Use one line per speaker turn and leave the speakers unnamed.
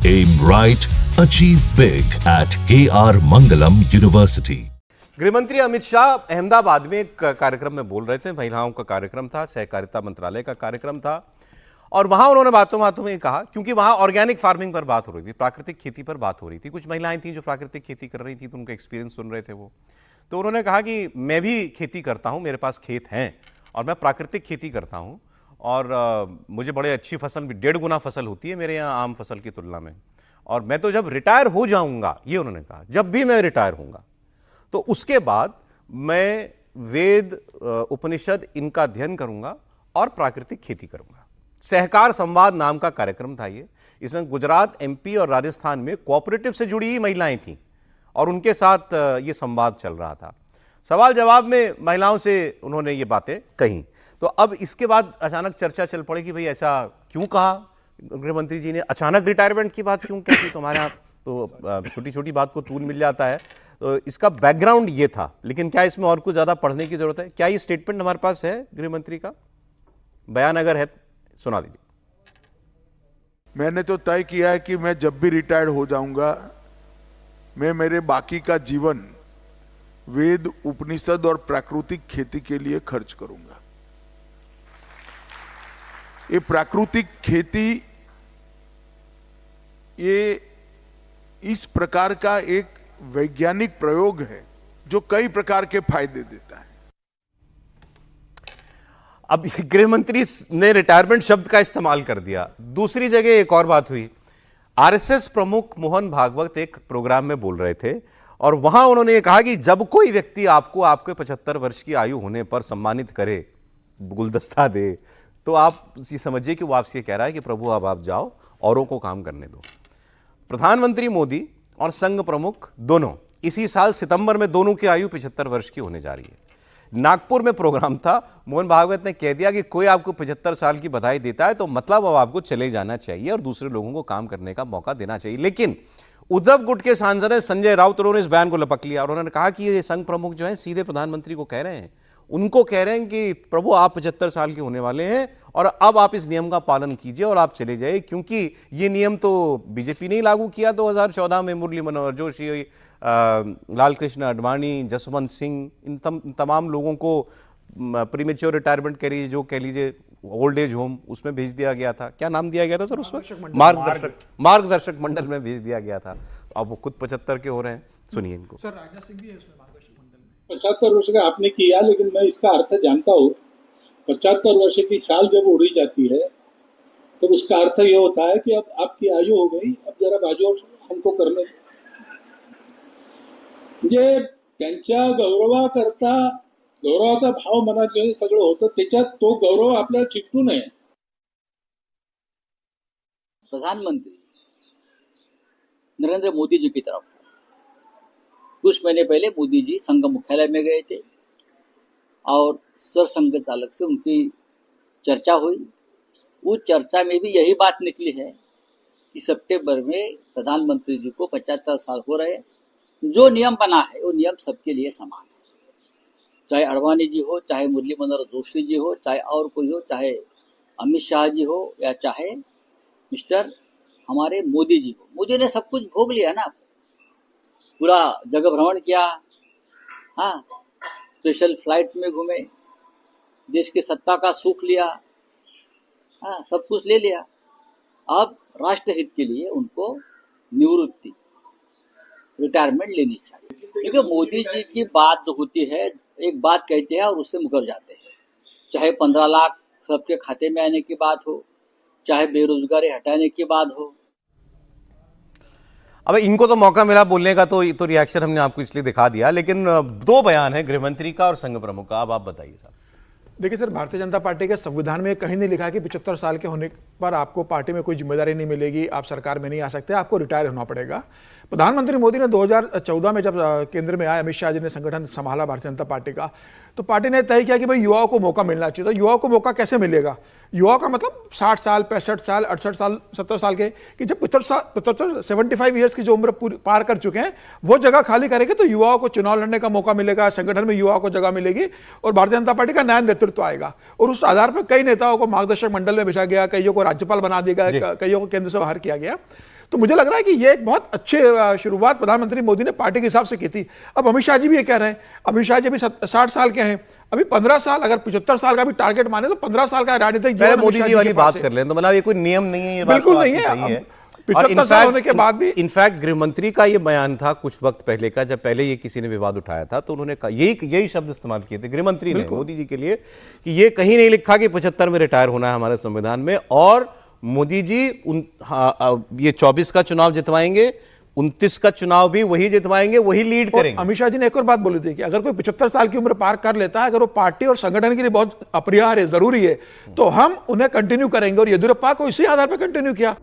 Aim right, achieve big at KR Mangalam University.
गृहमंत्री अमित शाह अहमदाबाद में एक कार्यक्रम में बोल रहे थे। महिलाओं का कार्यक्रम था, सहकारिता मंत्रालय का कार्यक्रम था, और वहां उन्होंने बातों बातों में कहा, क्योंकि वहां ऑर्गेनिक फार्मिंग पर बात हो रही थी, प्राकृतिक खेती पर बात हो रही थी। कुछ महिलाएं थीं जो प्राकृतिक खेती कर रही थी, तो उनका एक्सपीरियंस सुन रहे थे वो। तो उन्होंने कहा कि मैं भी खेती करता हूं, मेरे पास खेत हैं और मैं प्राकृतिक खेती करता हूं, और मुझे बड़े अच्छी फसल भी 1.5 गुना फसल होती है मेरे यहाँ आम फसल की तुलना में। और मैं तो जब रिटायर हो जाऊंगा, ये उन्होंने कहा, जब भी मैं रिटायर होऊंगा तो उसके बाद मैं वेद उपनिषद इनका अध्ययन करूंगा और प्राकृतिक खेती करूंगा। सहकार संवाद नाम का कार्यक्रम था ये। इसमें गुजरात, एमपी और राजस्थान में कोऑपरेटिव से जुड़ी ही महिलाएं थीं और उनके साथ ये संवाद चल रहा था। सवाल जवाब में महिलाओं से उन्होंने ये बातें कही। तो अब इसके बाद अचानक चर्चा चल पड़ी कि भाई ऐसा क्यों कहा गृहमंत्री जी ने, अचानक रिटायरमेंट की बात क्यों कही? तुम्हारे यहाँ तो छोटी छोटी बात को तूल मिल जाता है। तो इसका बैकग्राउंड ये था, लेकिन क्या इसमें और कुछ ज़्यादा पढ़ने की जरूरत है? क्या ये स्टेटमेंट हमारे पास है गृहमंत्री का? बयान अगर है सुना दीजिए।
मैंने तो तय किया है कि मैं जब भी रिटायर्ड हो जाऊंगा, मैं मेरे बाकी का जीवन वेद, उपनिषद और प्राकृतिक खेती के लिए खर्च करूंगा। ये प्राकृतिक खेती ये इस प्रकार का एक वैज्ञानिक प्रयोग है जो कई प्रकार के फायदे देता है।
अब गृहमंत्री ने रिटायरमेंट शब्द का इस्तेमाल कर दिया। दूसरी जगह एक और बात हुई। आरएसएस प्रमुख मोहन भागवत एक प्रोग्राम में बोल रहे थे और वहां उन्होंने ये कहा कि जब कोई व्यक्ति आपको आपके 75 वर्ष की आयु होने पर सम्मानित करे, गुलदस्ता दे, तो आप ये समझिए कि वो आपसे कह रहा है कि प्रभु अब आप जाओ, औरों को काम करने दो। प्रधानमंत्री मोदी और संघ प्रमुख दोनों इसी साल सितंबर में दोनों की आयु 75 वर्ष की होने जा रही है। नागपुर में प्रोग्राम था। मोहन भागवत ने कह दिया कि कोई आपको 75 साल की बधाई देता है तो मतलब अब आपको चले जाना चाहिए और दूसरे लोगों को काम करने का मौका देना चाहिए। लेकिन उद्धव गुट के सांसद हैं संजय राउत, उन्होंने इस बयान को लपक लिया और उन्होंने कहा कि ये संघ प्रमुख जो है सीधे प्रधानमंत्री को कह रहे हैं, उनको कह रहे हैं कि प्रभु आप 75 साल के होने वाले हैं और अब आप इस नियम का पालन कीजिए और आप चले जाइए, क्योंकि ये नियम तो बीजेपी ने ही लागू किया 2014 में। मुरली मनोहर जोशी, लाल कृष्ण आडवाणी, जसवंत सिंह, इन तमाम लोगों को प्रीमेच्योर रिटायरमेंट कह लीजिए ओल्ड एज होम, उसमें भेज दिया गया था। क्या नाम दिया गया था सर उसमें? मार्गदर्शक मंडल में भेज दिया गया था। अब वो खुद 75 के हो रहे हैं। सुनिए इनको।
सर राजनाथ सिंह भी है उसमें मार्गदर्शक मंडल में।
75 वर्ष का आपने किया, लेकिन मैं इसका अर्थ जानता हूँ। 75 वर्ष की साल जब उड़ी जाती है तो उसका अर्थ ये होता है कि अब आपकी आयु हो गई, अब जरा बाजू हमको करने म्हणजे त्यांच्या गौरवाचा भाव मनात घेऊन सगळं होतं, त्याच्यात तो गौरव आपल्याला चिकटू नये।
प्रधानमंत्री नरेंद्र मोदी जी की तरफ कुछ महीने पहले मोदी जी संघ मुख्यालय में गए थे और सरसंघ चालक से उनकी चर्चा हुई। उस चर्चा में भी यही बात निकली है कि सितंबर में प्रधानमंत्री जी को 75 साल हो रहे। जो नियम बना है वो नियम सबके लिए समान है, चाहे अडवाणी जी हो, चाहे मुरली मनोहर जोशी जी हो, चाहे और कोई हो, चाहे अमित शाह जी हो या चाहे मिस्टर हमारे मोदी जी हो। मोदी ने सब कुछ भोग लिया ना, पूरा जगह भ्रमण किया, हाँ, स्पेशल फ्लाइट में घूमे, देश की सत्ता का सुख लिया, हाँ, सब कुछ ले लिया। अब राष्ट्रहित के लिए उनको निवृत्ति, रिटायरमेंट लेनी चाहिए, क्योंकि मोदी जी की बात जो होती है, एक बात कहते हैं और उससे मुकर जाते हैं। चाहे 15 लाख सबके खाते में आने की बात हो, चाहे बेरोजगारी हटाने की बात हो।
अब इनको तो मौका मिला बोलने का, तो रिएक्शन हमने आपको इसलिए दिखा दिया। लेकिन दो बयान है गृहमंत्री का और संघ प्रमुख का। अब आप बताइए साहब।
देखिए सर, भारतीय जनता पार्टी के संविधान में कहीं नहीं लिखा है कि 75 साल के होने पर आपको पार्टी में कोई जिम्मेदारी नहीं मिलेगी, आप सरकार में नहीं आ सकते, आपको रिटायर होना पड़ेगा। प्रधानमंत्री मोदी ने 2014 में जब केंद्र में आए, अमित शाह जी ने संगठन संभाला भारतीय जनता पार्टी का, तो पार्टी ने तय किया कि भाई युवाओं को मौका मिलना चाहिए। तो युवाओं को मौका कैसे मिलेगा? युवा का मतलब 60 साल, 65 साल, 68 साल, 70 साल के, कि जब 75 ईयर्स की जो उम्र पार कर चुके हैं वो जगह खाली करेंगे तो युवाओं को चुनाव लड़ने का मौका मिलेगा, संगठन में युवाओं को जगह मिलेगी और भारतीय जनता पार्टी का नया नेतृत्व आएगा। और उस आधार पर कई नेताओं को मार्गदर्शक मंडल में बिछा गया, कईयों को राज्यपाल बना दिया गया, कईयों को केंद्र से बाहर किया गया। तो मुझे लग रहा है कि ये एक बहुत अच्छे शुरुआत प्रधानमंत्री मोदी ने पार्टी के हिसाब से की थी। अब अमित शाह जी भी ये कह रहे हैं, अमित शाह जी भी 60 साल के हैं, अभी 15 साल, अगर 75 साल का भी टारगेट माने तो 15 साल का राजनीतिक जीवन
मोदी जी वाली बात कर लें तो मतलब ये कोई नियम नहीं है, ये बात
बिल्कुल
तो
नहीं
आपकी
है।
सही है।
75 साल होने के बाद भी
इनफैक्ट गृह मंत्री का ये बयान था कुछ वक्त पहले का, जब पहले ये किसी ने विवाद उठाया था तो उन्होंने कहा, यही शब्द इस्तेमाल किए थे गृह मंत्री ने मोदी जी के लिए कि ये कहीं नहीं लिखा कि 75 में रिटायर होना है हमारे संविधान में, और मोदी जी ये 24 का चुनाव जितवाएंगे, 29 का चुनाव भी वही जितवाएंगे, वही लीड करेंगे।
अमित शाह जी ने एक और बात बोली थी कि अगर कोई 75 साल की उम्र पार कर लेता है, अगर वो पार्टी और संगठन के लिए बहुत अपरिहार्य है, जरूरी है, तो हम उन्हें कंटिन्यू करेंगे, और येदियुरप्पा को इसी आधार पर कंटिन्यू किया।